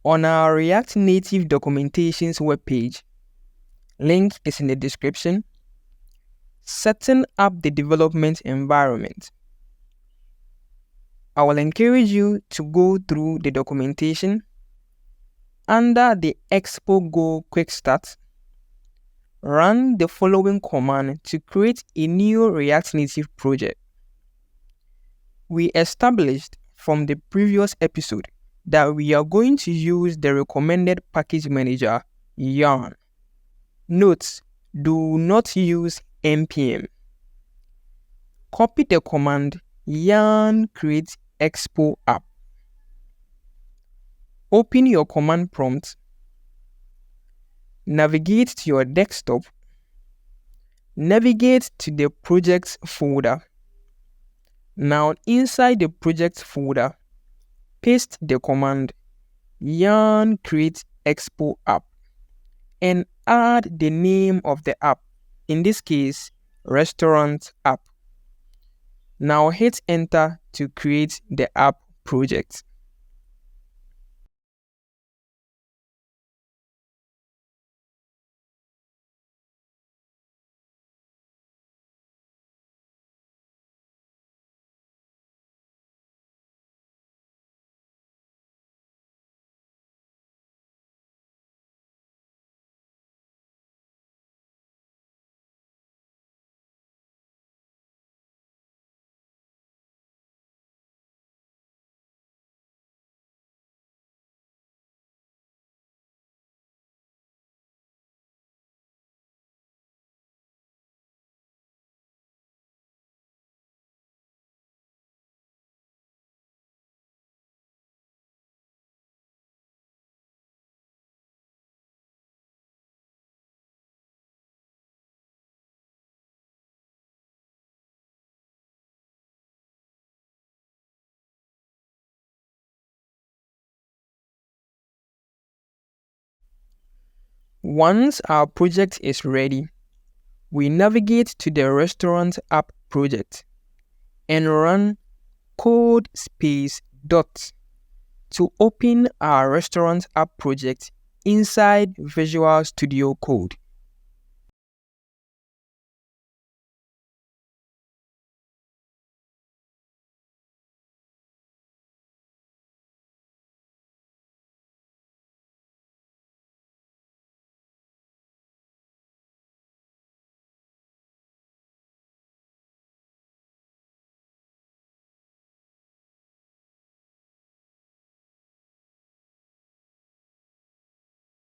On our React Native Documentation's webpage, link is in the description, setting up the development environment. I will encourage you to go through the documentation. Under the Expo Go Quick Start, run the following command to create a new React Native project. We established from the previous episode that we are going to use the recommended package manager, Yarn. Note, do not use npm. Copy the command yarn create expo-app. Open your command prompt, navigate to your desktop, navigate to the projects folder. Now inside the project folder, paste the command yarn create expo app and add the name of the app, in this case, RestaurantApp. Now hit enter to create the app project. Once our project is ready, we navigate to the RestaurantApp project and run code space dot to open our RestaurantApp project inside Visual Studio Code.